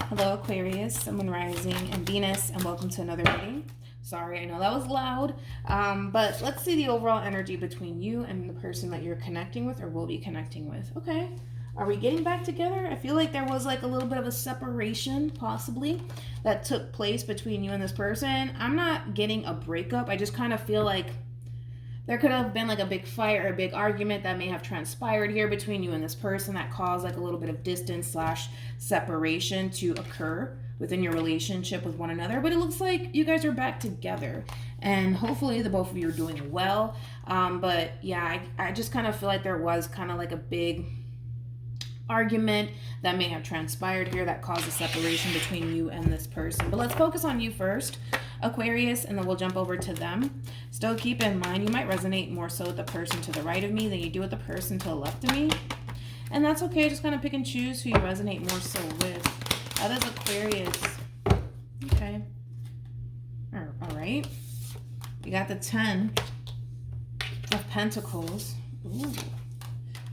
Hello Aquarius, Sun, Moon, Rising, and Venus, and welcome to another reading. Sorry, I know that was loud, but let's see the overall energy between you and the person that you're connecting with or will be connecting with. Okay, are we getting back together? I feel like there was like a little bit of a separation, possibly, that took place between you and this person. I'm not getting a breakup. I just kind of feel like there could have been like a big fight or a big argument that may have transpired here between you and this person that caused like a little bit of distance slash separation to occur within your relationship with one another. But it looks like you guys are back together, and hopefully the both of you are doing well. But yeah, I just kind of feel like there was kind of like a big argument that may have transpired here that caused a separation between you and this person. But let's focus on you first, Aquarius, and then we'll jump over to them. Still keep in mind, you might resonate more so with the person to the right of me than you do with the person to the left of me. And that's okay, just kind of pick and choose who you resonate more so with. That is Aquarius. Okay. All right. We got the 10 of Pentacles. Ooh.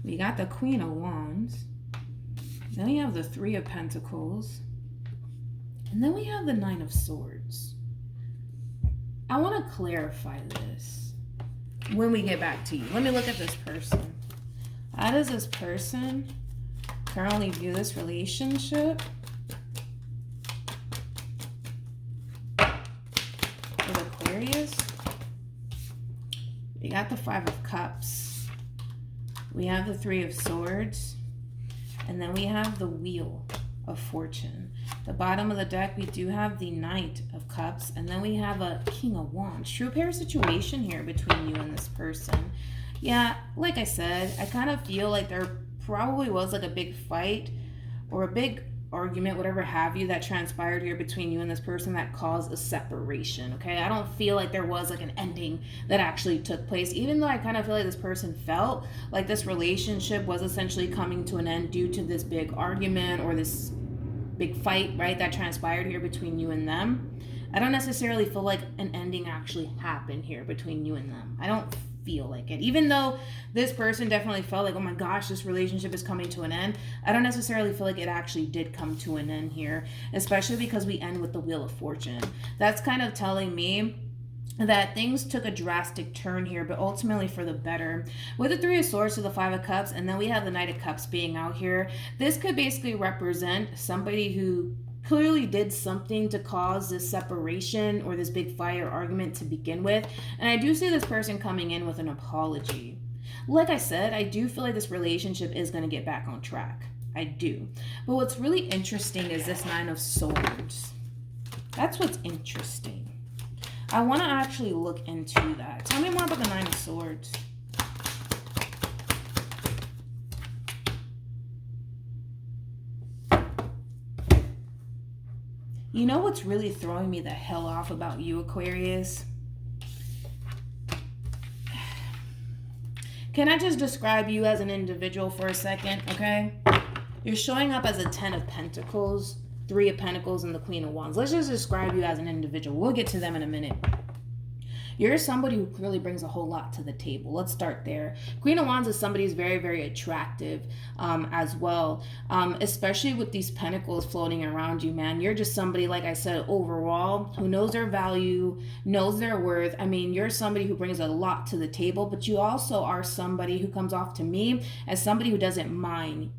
We got the Queen of Wands. Then we have the 3 of Pentacles. And then we have the 9 of Swords. I want to clarify this when we get back to you. Let me look at this person. How does this person currently view this relationship? With Aquarius, we got the 5 of Cups. We have the 3 of Swords. And then we have the Wheel of Fortune. The bottom of the deck, we do have the Knight of Cups. And then we have a King of Wands. True pair situation here between you and this person. Yeah, like I said, I kind of feel like there probably was like a big fight or a big argument, whatever have you, that transpired here between you and this person that caused a separation. Okay, I don't feel like there was like an ending that actually took place, even though I kind of feel like this person felt like this relationship was essentially coming to an end due to this big argument or this big fight, right, that transpired here between you and them. I don't necessarily feel like an ending actually happened here between you and them. I don't feel like it, even though this person definitely felt like, oh my gosh, this relationship is coming to an end. I don't necessarily feel like it actually did come to an end here, especially because we end with the Wheel of Fortune. That's kind of telling me that things took a drastic turn here, but ultimately for the better. With the 3 of Swords to the 5 of Cups, and then we have the Knight of Cups being out here, this could basically represent somebody who clearly did something to cause this separation or this big fight or argument to begin with. And I do see this person coming in with an apology. Like I said, I do feel like this relationship is going to get back on track. I do. But what's really interesting is this 9 of Swords. That's what's interesting. I want to actually look into that. Tell me more about the 9 of Swords. You know what's really throwing me the hell off about you, Aquarius? Can I just describe you as an individual for a second, okay? You're showing up as a 10 of Pentacles, 3 of Pentacles, and the Queen of Wands. Let's just describe you as an individual. We'll get to them in a minute. You're somebody who clearly brings a whole lot to the table. Let's start there. Queen of Wands is somebody who's very, very attractive as well, especially with these pentacles floating around you, man. You're just somebody, like I said, overall, who knows their value, knows their worth. I mean, you're somebody who brings a lot to the table, but you also are somebody who comes off to me as somebody who doesn't mind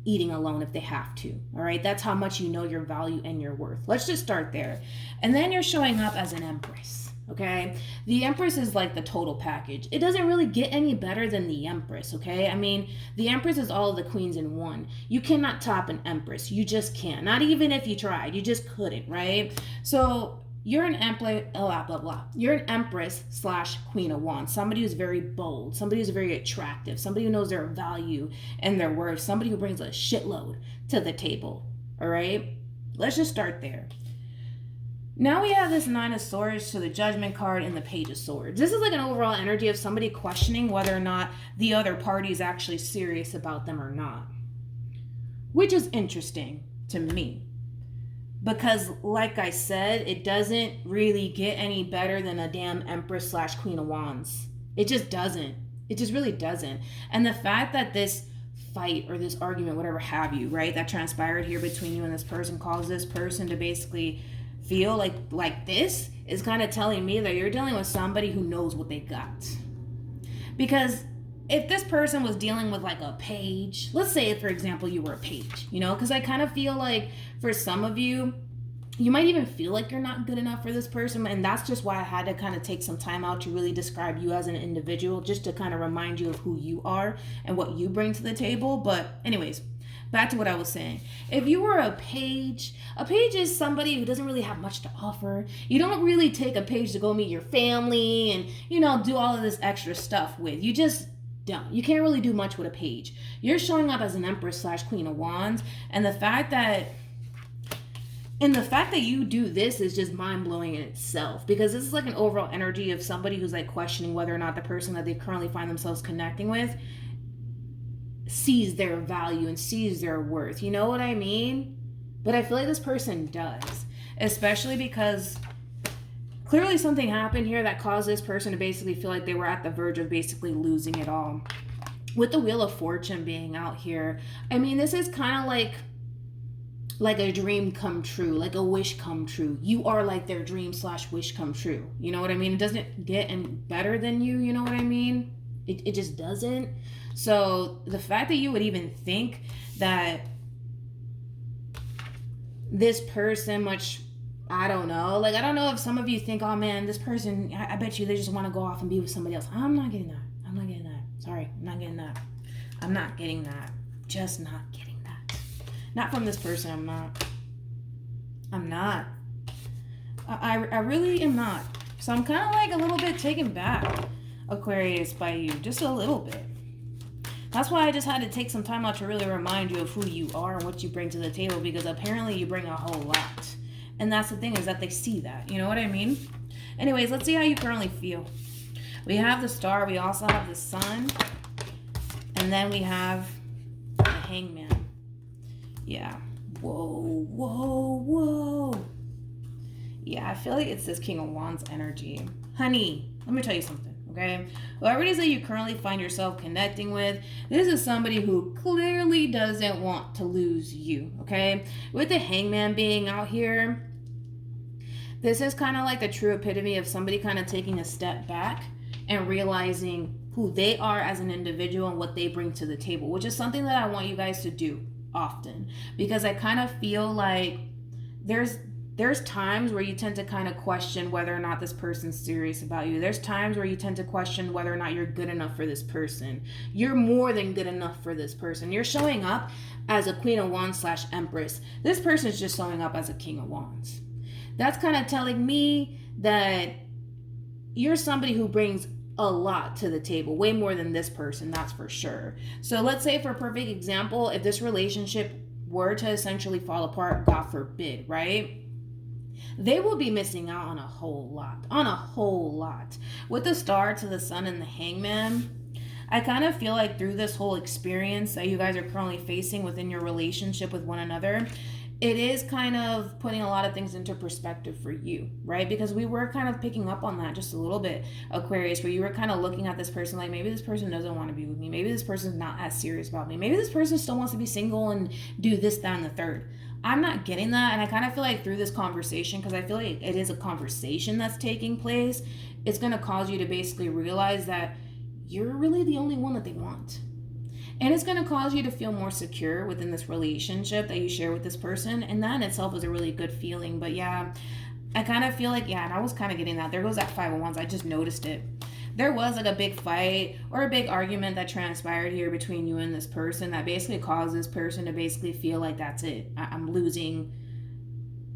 eating alone if they have to. All right, that's how much you know your value and your worth. Let's just start there. And then you're showing up as an Empress. Okay, the Empress is like the total package. It doesn't really get any better than the Empress. Okay, I mean, the Empress is all of the queens in one. You cannot top an Empress. You just can't. Not even if you tried. You just couldn't, right? So you're an Empress, blah, blah, blah. You're an Empress slash Queen of Wands. Somebody who's very bold. Somebody who's very attractive. Somebody who knows their value and their worth. Somebody who brings a shitload to the table. All right, let's just start there. Now we have this 9 of Swords to the Judgment card and the Page of Swords. This is like an overall energy of somebody questioning whether or not the other party is actually serious about them or not. Which is interesting to me. Because like I said, it doesn't really get any better than a damn Empress slash Queen of Wands. It just doesn't. It just really doesn't. And the fact that this fight or this argument, whatever have you, right, that transpired here between you and this person, caused this person to basically feel like this is kind of telling me that you're dealing with somebody who knows what they got. Because if this person was dealing with like a page, let's say, for example, you were a page, you know, because I kind of feel like for some of you, you might even feel like you're not good enough for this person. And that's just why I had to kind of take some time out to really describe you as an individual, just to kind of remind you of who you are and what you bring to the table. But anyways, back to what I was saying. If you were a page is somebody who doesn't really have much to offer. You don't really take a page to go meet your family and, you know, do all of this extra stuff with. You just don't. You can't really do much with a page. You're showing up as an Empress / Queen of Wands. And the fact that you do this is just mind-blowing in itself, because this is like an overall energy of somebody who's like questioning whether or not the person that they currently find themselves connecting with sees their value and sees their worth. You know what I mean? But I feel like this person does, especially because clearly something happened here that caused this person to basically feel like they were at the verge of basically losing it all. With the Wheel of Fortune being out here, I mean, this is kind of like a dream come true, like a wish come true. You are like their dream / wish come true. You know what I mean? It doesn't get any better than you. You know what I mean? It just doesn't. So the fact that you would even think that this person I don't know. Like, I don't know if some of you think, oh man, this person, I bet you they just want to go off and be with somebody else. I'm not getting that. Sorry, I'm not getting that. I'm not getting that. Just not getting that. Not from this person, I'm not. I really am not. So I'm kind of like a little bit taken back, Aquarius, by you. Just a little bit. That's why I just had to take some time out to really remind you of who you are and what you bring to the table, because apparently you bring a whole lot. And that's the thing, is that they see that. You know what I mean? Anyways, let's see how you currently feel. We have the Star. We also have the Sun. And then we have the Hangman. Yeah. Whoa. Yeah, I feel like it's this King of Wands energy. Honey, let me tell you something. Okay, whoever it is that you currently find yourself connecting with, this is somebody who clearly doesn't want to lose you. Okay, with the Hangman being out here, this is kind of like the true epitome of somebody kind of taking a step back and realizing who they are as an individual and what they bring to the table, which is something that I want you guys to do often, because I kind of feel like there's times where you tend to kind of question whether or not this person's serious about you. There's times where you tend to question whether or not you're good enough for this person. You're more than good enough for this person. You're showing up as a Queen of Wands / Empress. This person's just showing up as a King of Wands. That's kind of telling me that you're somebody who brings a lot to the table, way more than this person, that's for sure. So let's say, for a perfect example, if this relationship were to essentially fall apart, God forbid, right? They will be missing out on a whole lot. With the Star to the Sun and the Hangman, I kind of feel like through this whole experience that you guys are currently facing within your relationship with one another, it is kind of putting a lot of things into perspective for you, right? Because we were kind of picking up on that just a little bit, Aquarius, where you were kind of looking at this person like, maybe this person doesn't want to be with me. Maybe this person's not as serious about me. Maybe this person still wants to be single and do this, that, and the third. I'm not getting that. And I kind of feel like through this conversation, because I feel like it is a conversation that's taking place, it's going to cause you to basically realize that you're really the only one that they want. And it's going to cause you to feel more secure within this relationship that you share with this person. And that in itself is a really good feeling. But yeah, I kind of feel like, and I was kind of getting that. There goes that Five of Wands. I just noticed it. There was like a big fight or a big argument that transpired here between you and this person that basically caused this person to basically feel like that's it. I'm losing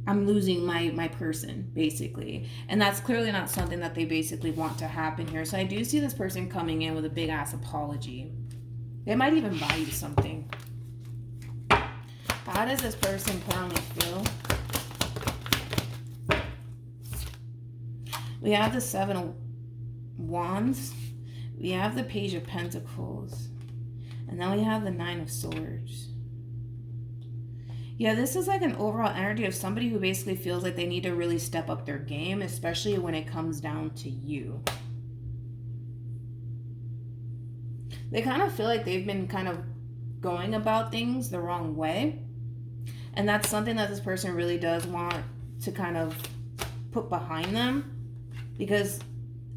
my person, basically. And that's clearly not something that they basically want to happen here. So I do see this person coming in with a big ass apology. They might even buy you something. How does this person currently feel? We have the Seven of Wands. We have the Page of Pentacles. And then we have the Nine of Swords. Yeah, this is like an overall energy of somebody who basically feels like they need to really step up their game, especially when it comes down to you. They kind of feel like they've been kind of going about things the wrong way. And that's something that this person really does want to kind of put behind them, because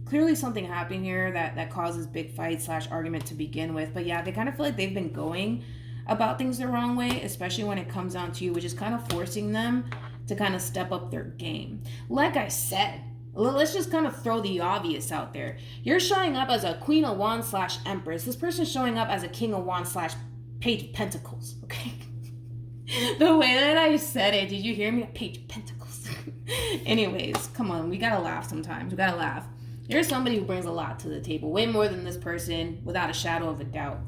clearly something happened here that causes big fight / argument to begin with. But yeah, they kind of feel like they've been going about things the wrong way, especially when it comes down to you, which is kind of forcing them to kind of step up their game. Like I said, let's just kind of throw the obvious out there. You're showing up as a Queen of Wands / Empress. This person's showing up as a King of Wands / Page of Pentacles, okay? The way that I said it, did you hear me? Page of Pentacles. Anyways, come on, we gotta laugh sometimes. We gotta laugh. You're somebody who brings a lot to the table, way more than this person, without a shadow of a doubt.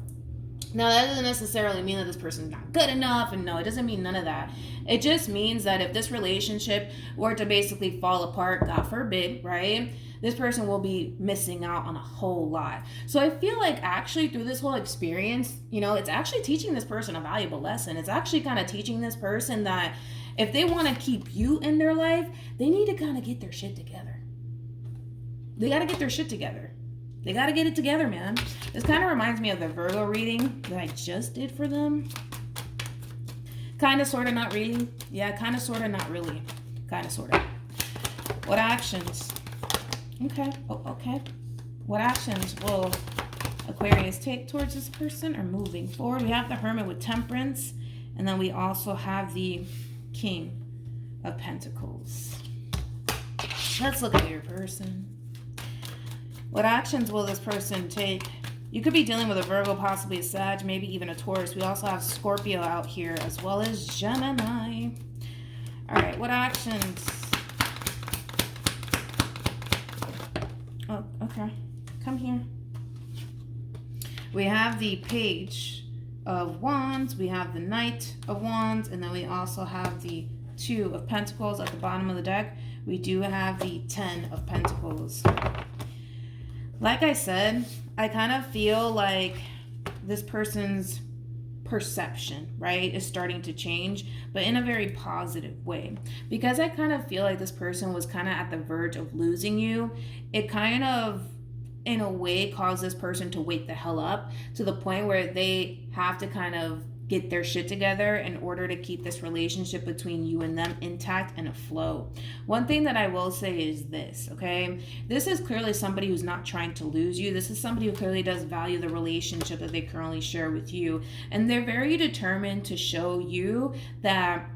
Now, that doesn't necessarily mean that this person's not good enough, and no, it doesn't mean none of that. It just means that if this relationship were to basically fall apart, God forbid, right, this person will be missing out on a whole lot. So I feel like actually through this whole experience, you know, it's actually teaching this person a valuable lesson. It's actually kind of teaching this person that if they want to keep you in their life, they need to kind of get their shit together. They got to get their shit together. They got to get it together, man. This kind of reminds me of the Virgo reading that I just did for them. Kind of, sort of, not really. Yeah, kind of, sort of, not really. Kind of, sort of. What actions? Okay. Oh, okay. What actions will Aquarius take towards this person or moving forward? We have the Hermit with Temperance. And then we also have the King of Pentacles. Let's look at your person. What actions will this person take? You could be dealing with a Virgo, possibly a Sag, maybe even a Taurus. We also have Scorpio out here, as well as Gemini. All right, what actions? Oh, okay. Come here. We have the Page of Wands. We have the Knight of Wands. And then we also have the Two of Pentacles at the bottom of the deck. We do have the Ten of Pentacles. Like I said, I kind of feel like this person's perception, right, is starting to change, but in a very positive way. Because I kind of feel like this person was kind of at the verge of losing you. It kind of, in a way, caused this person to wake the hell up to the point where they have to kind of get their shit together in order to keep this relationship between you and them intact and afloat. One thing that I will say is this, okay? This is clearly somebody who's not trying to lose you. This is somebody who clearly does value the relationship that they currently share with you. And they're very determined to show you that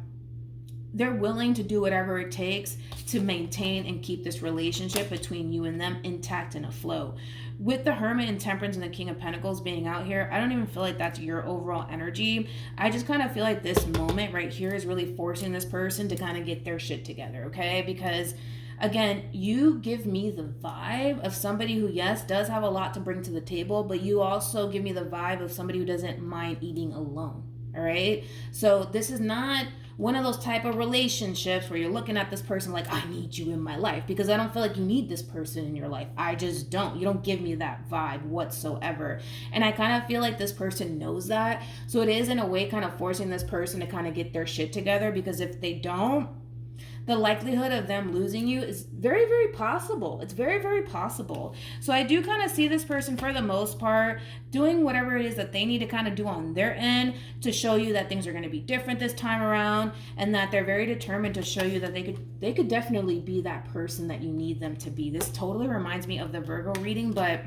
they're willing to do whatever it takes to maintain and keep this relationship between you and them intact and afloat. With the Hermit and Temperance and the King of Pentacles being out here, I don't even feel like that's your overall energy. I just kind of feel like this moment right here is really forcing this person to kind of get their shit together, okay? Because again, you give me the vibe of somebody who, yes, does have a lot to bring to the table, but you also give me the vibe of somebody who doesn't mind eating alone, all right? So this is not one of those type of relationships where you're looking at this person like, I need you in my life, because I don't feel like you need this person in your life. I just don't. You don't give me that vibe whatsoever. And I kind of feel like this person knows that. So it is in a way kind of forcing this person to kind of get their shit together, because if they don't, the likelihood of them losing you is very, very possible. It's very, very possible. So I do kind of see this person, for the most part, doing whatever it is that they need to kind of do on their end to show you that things are going to be different this time around, and that they're very determined to show you that they could definitely be that person that you need them to be. This totally reminds me of the Virgo reading, but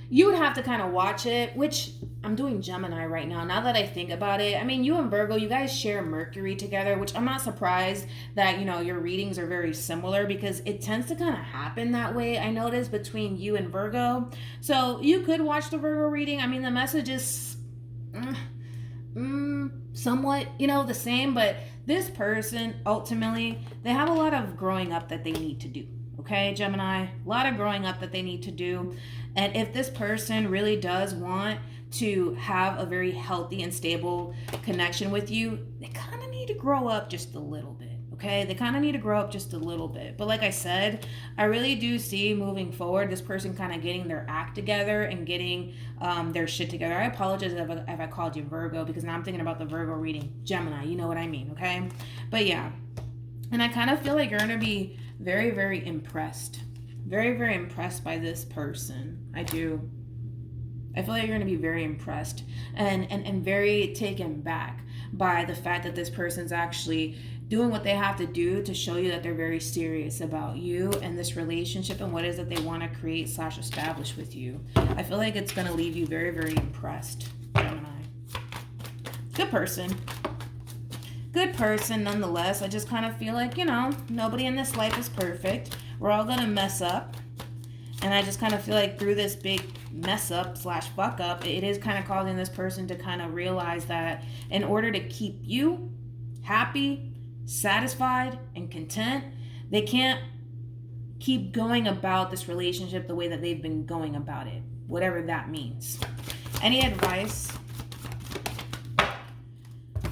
you would have to kind of watch it, which I'm doing Gemini right now. Now that I think about it, I mean, you and Virgo, you guys share Mercury together, which I'm not surprised that, you know, your readings are very similar, because it tends to kind of happen that way, I noticed, between you and Virgo. So you could watch the Virgo reading. I mean, the message is somewhat, you know, the same, but this person, ultimately, they have a lot of growing up that they need to do. Okay, Gemini, a lot of growing up that they need to do. And if this person really does want to have a very healthy and stable connection with you, they kind of need to grow up just a little bit, okay? They kind of need to grow up just a little bit. But like I said, I really do see moving forward this person kind of getting their act together and getting their shit together. I apologize if I called you Virgo, because now I'm thinking about the Virgo reading. Gemini, you know what I mean, okay? But yeah, and I kind of feel like you're going to be very, very impressed. Very, very impressed by this person. I do. I feel like you're going to be very impressed and very taken back by the fact that this person's actually doing what they have to do to show you that they're very serious about you and this relationship and what it is that they want to create / establish with you. I feel like it's going to leave you very, very impressed, Gemini. Good person. Good person nonetheless. I just kind of feel like, nobody in this life is perfect. We're all going to mess up. And I just kind of feel like through this big mess up / fuck up, it is kind of causing this person to kind of realize that in order to keep you happy, satisfied, and content, they can't keep going about this relationship the way that they've been going about it, whatever that means. Any advice?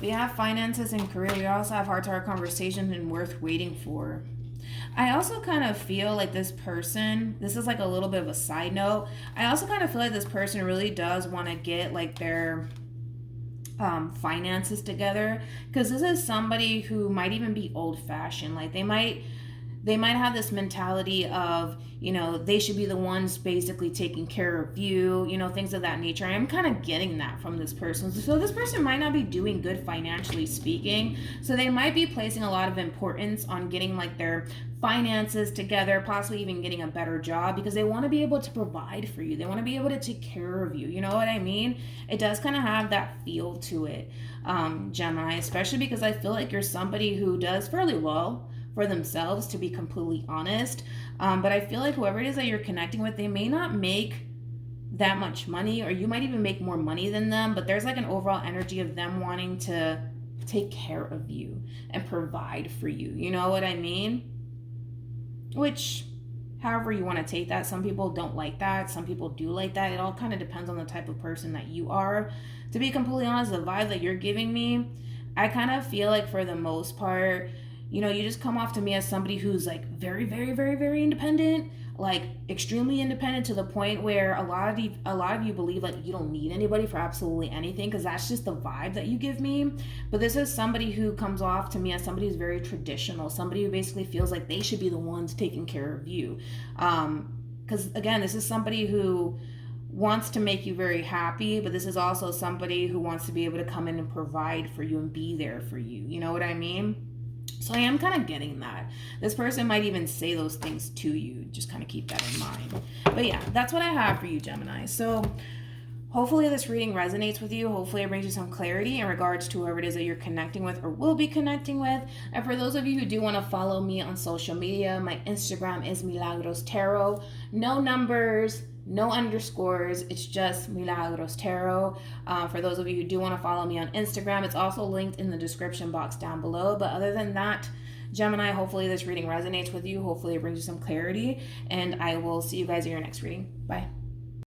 We have finances and career. We also have heart-to-heart conversation and worth waiting for. I also kind of feel like this person, this is like a little bit of a side note, I also kind of feel like this person really does want to get like their finances together, because this is somebody who might even be old-fashioned. Like they might have this mentality of, they should be the ones basically taking care of you, things of that nature. I'm kind of getting that from this person. So this person might not be doing good financially speaking. So they might be placing a lot of importance on getting like their finances together, possibly even getting a better job, because they want to be able to provide for you. They want to be able to take care of you. You know what I mean? It does kind of have that feel to it, Gemini, especially because I feel like you're somebody who does fairly well for themselves, to be completely honest. But I feel like whoever it is that you're connecting with, they may not make that much money, or you might even make more money than them, but there's like an overall energy of them wanting to take care of you and provide for you. You know what I mean? Which, however you want to take that, some people don't like that, some people do like that. It all kind of depends on the type of person that you are. To be completely honest, the vibe that you're giving me, I kind of feel like for the most part, you just come off to me as somebody who's like very, very, very, very independent, like extremely independent, to the point where a lot of you believe like you don't need anybody for absolutely anything, because that's just the vibe that you give me. But this is somebody who comes off to me as somebody who's very traditional, somebody who basically feels like they should be the ones taking care of you. Because again, this is somebody who wants to make you very happy, but this is also somebody who wants to be able to come in and provide for you and be there for you. You know what I mean? So I am kind of getting that. This person might even say those things to you. Just kind of keep that in mind. But yeah, that's what I have for you, Gemini. So hopefully this reading resonates with you. Hopefully it brings you some clarity in regards to whoever it is that you're connecting with or will be connecting with. And for those of you who do want to follow me on social media, my Instagram is MilagrosTarot. No numbers, no underscores, it's just MilagrosTarot. For those of you who do want to follow me on Instagram, it's also linked in the description box down below. But other than that, Gemini, hopefully this reading resonates with you. Hopefully it brings you some clarity. And I will see you guys in your next reading. Bye.